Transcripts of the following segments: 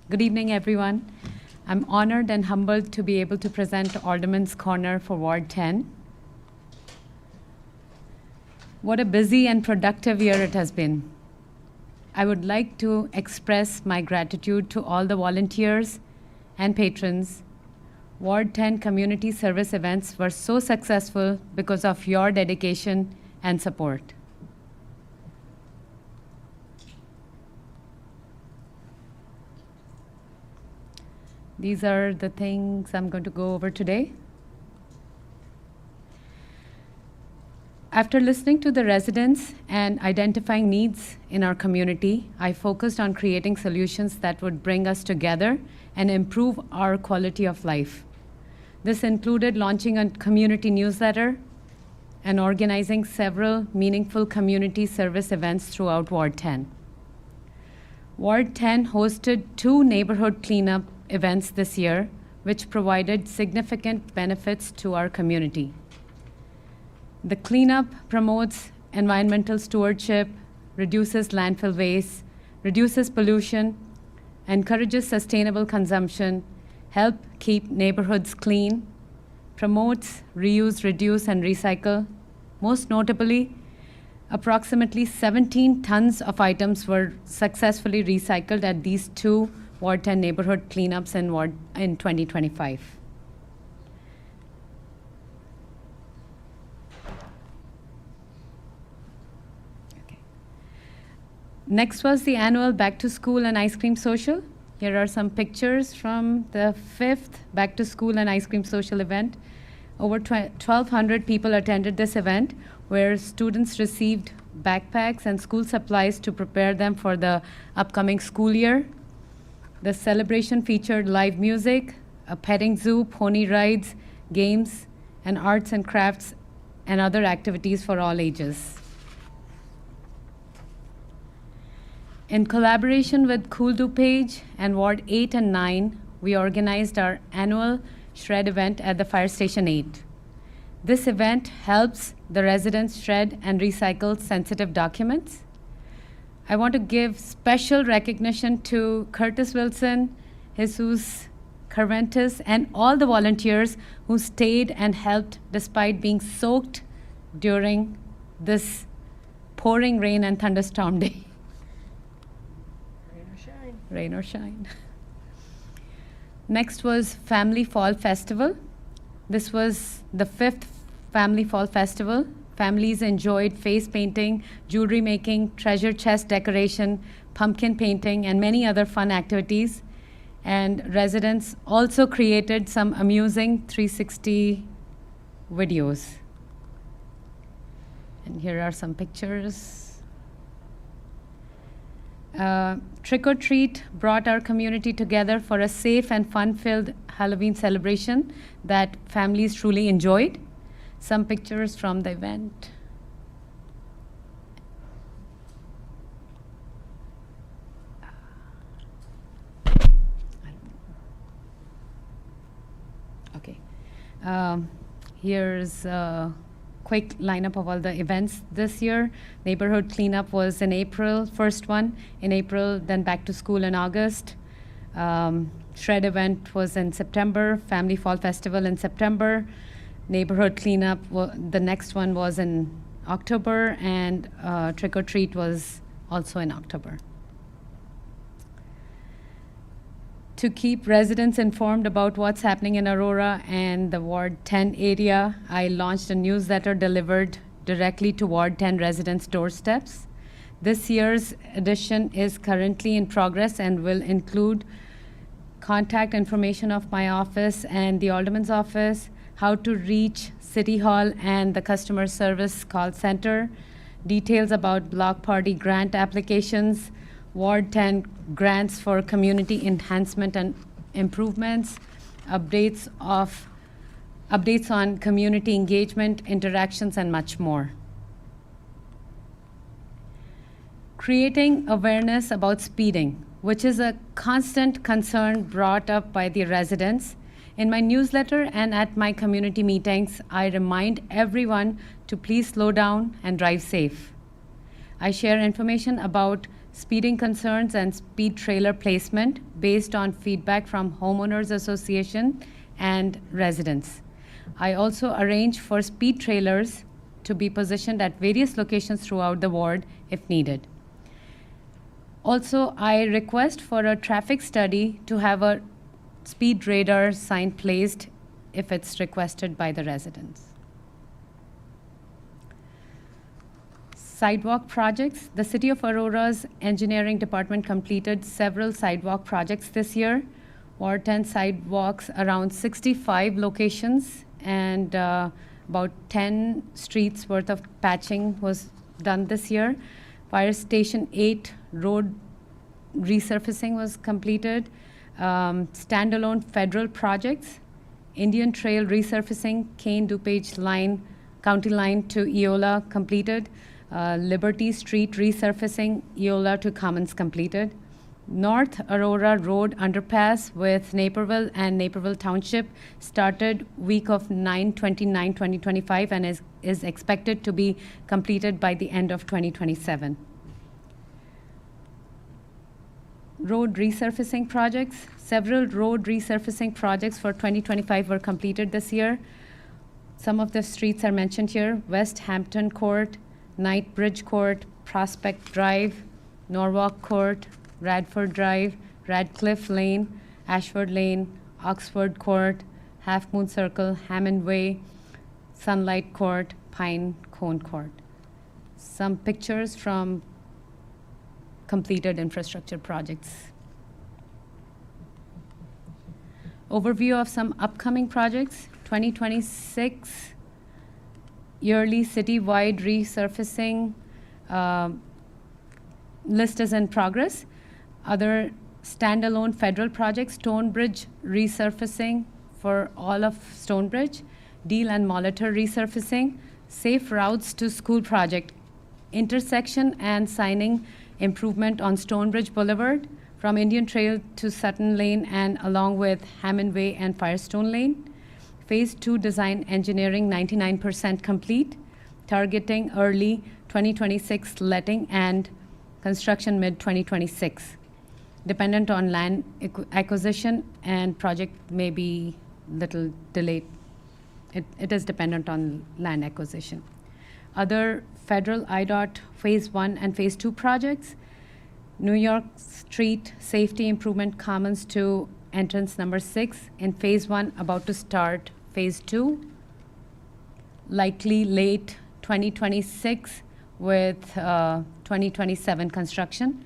Good evening, everyone. I'm honored and humbled to be able to present Alderman's Corner for Ward 10. What a busy and productive year it has been. I would like to express my gratitude to all the volunteers and patrons. Ward 10 community service events were so successful because of your dedication and support. These are the things I'm going to go over today. After listening to the residents and identifying needs in our community, I focused on creating solutions that would bring us together and improve our quality of life. This included launching a community newsletter and organizing several meaningful community service events throughout Ward 10. Ward 10 hosted 2 neighborhood cleanup events this year, which provided significant benefits to our community. The cleanup promotes environmental stewardship, reduces landfill waste, reduces pollution, encourages sustainable consumption, help keep neighborhoods clean, promotes reuse, reduce, and recycle. Most notably, approximately 17 tons of items were successfully recycled at these 2 Ward 10 neighborhood cleanups in 2025. Next was the annual Back to School and Ice Cream Social. Here are some pictures from the 5th Back to School and Ice Cream Social event. Over 1,200 people attended this event, where students received backpacks and school supplies to prepare them for the upcoming school year. The celebration featured live music, a petting zoo, pony rides, games, and arts and crafts, and other activities for all ages. In collaboration with Cool DuPage and Ward 8 and 9, we organized our annual shred event at the Fire Station 8. This event helps the residents shred and recycle sensitive documents. I want to give special recognition to Curtis Wilson, Jesus Carventis, and all the volunteers who stayed and helped despite being soaked during this pouring rain and thunderstorm day. Rain or shine. Next was Family Fall Festival. This was the 5th Family Fall Festival. Families enjoyed face painting, jewelry making, treasure chest decoration, pumpkin painting, and many other fun activities. And residents also created some amusing 360 videos. And here are some pictures. Trick or Treat brought our community together for a safe and fun-filled Halloween celebration that families truly enjoyed. Some pictures from the event. Okay. Here's quick lineup of all the events this year. Neighborhood cleanup was in April, first one in April, then back to school in August. Shred event was in September, Family Fall Festival in September. Neighborhood cleanup, the next one was in October, and Trick or Treat was also in October. To keep residents informed about what's happening in Aurora and the Ward 10 area, I launched a newsletter delivered directly to Ward 10 residents' doorsteps. This year's edition is currently in progress and will include contact information of my office and the Alderman's office, how to reach City Hall and the customer service call center, details about block party grant applications, Ward 10 grants for community enhancement and improvements, updates on community engagement, interactions, and much more. Creating awareness about speeding, which is a constant concern brought up by the residents. In my newsletter and at my community meetings, I remind everyone to please slow down and drive safe. I share information about speeding concerns and speed trailer placement based on feedback from homeowners association and residents. I also arrange for speed trailers to be positioned at various locations throughout the ward if needed. Also, I request for a traffic study to have a speed radar sign placed if it's requested by the residents. Sidewalk projects. The City of Aurora's engineering department completed several sidewalk projects this year. Ward 10 sidewalks around 65 locations, and about 10 streets worth of patching was done this year. Fire Station 8 road resurfacing was completed. Standalone federal projects. Indian Trail resurfacing, Kane DuPage line, county line to Eola completed. Liberty Street resurfacing, Eola to Commons completed. North Aurora Road underpass with Naperville and Naperville Township started week of 9/29/2025 and is expected to be completed by the end of 2027. Road resurfacing projects. Several road resurfacing projects for 2025 were completed this year. Some of the streets are mentioned here: West Hampton Court, Knight Bridge Court, Prospect Drive, Norwalk Court, Radford Drive, Radcliffe Lane, Ashford Lane, Oxford Court, Half Moon Circle, Hammond Way, Sunlight Court, Pine Cone Court. Some pictures from completed infrastructure projects. Overview of some upcoming projects. 2026 yearly citywide resurfacing list is in progress. Other standalone federal projects: Stonebridge resurfacing for all of Stonebridge, Deal and Molitor resurfacing, Safe Routes to School project, intersection and signing improvement on Stonebridge Boulevard from Indian Trail to Sutton Lane and along with Hammond Way and Firestone Lane. Phase 2 design engineering 99% complete, targeting early 2026 letting and construction mid-2026. Dependent on land acquisition, and project may be little delayed. It is dependent on land acquisition. Other federal IDOT Phase 1 and Phase 2 projects: New York Street Safety Improvement Commons to entrance number 6 in Phase 1, about to start Phase 2, likely late 2026 with 2027 construction.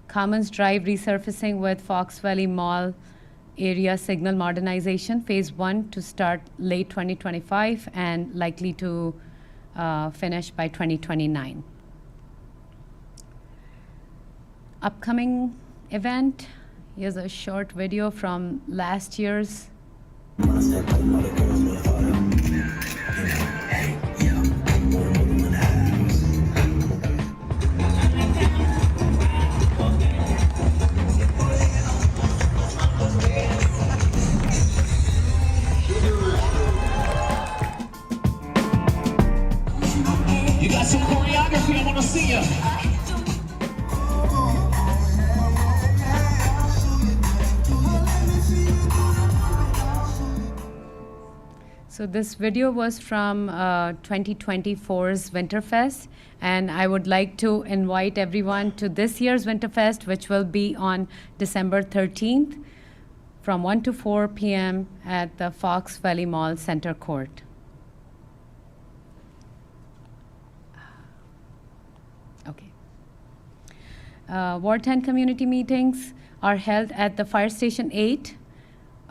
Commons Drive resurfacing with Fox Valley Mall area signal modernization, Phase 1 to start late 2025 and likely to finish by 2029. Upcoming event, here's a short video from last year's. You got some choreography, I want to see you. So this video was from 2024's Winterfest, and I would like to invite everyone to this year's Winterfest, which will be on December 13th from 1 to 4 p.m. at the Fox Valley Mall Center Court. Okay. Ward 10 community meetings are held at the Fire Station 8,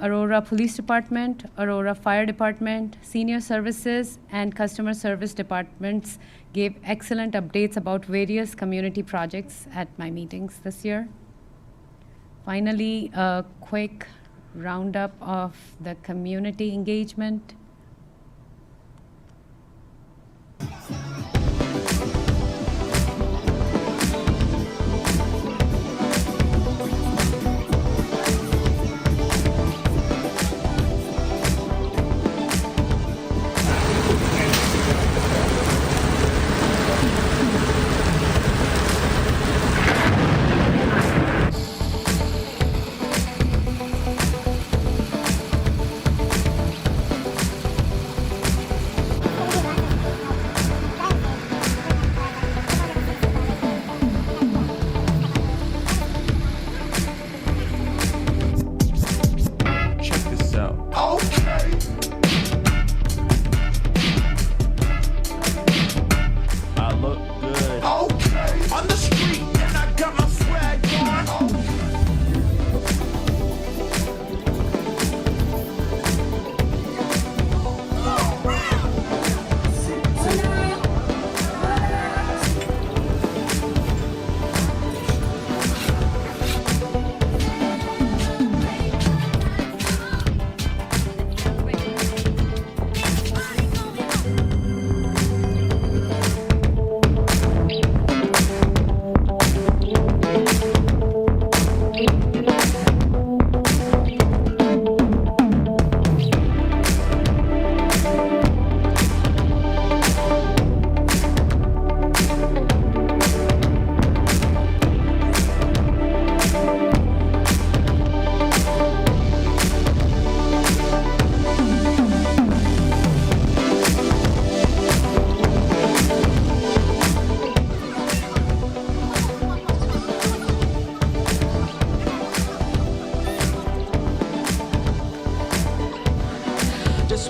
Aurora Police Department, Aurora Fire Department, Senior Services, and Customer Service Departments gave excellent updates about various community projects at my meetings this year. Finally, a quick roundup of the community engagement.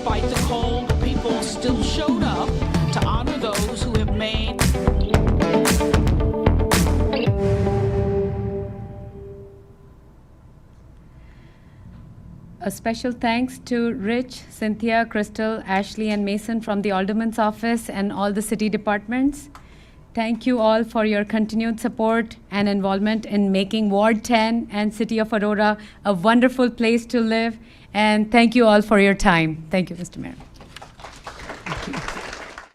despite the cold, people still showed up to honor those who have made. A special thanks to Rich, Cynthia, Crystal, Ashley, and Mason from the Alderman's office and all the city departments. Thank you all for your continued support and involvement in making Ward 10 and City of Aurora a wonderful place to live. And thank you all for your time. Thank you, Mr. Mayor. Thank you.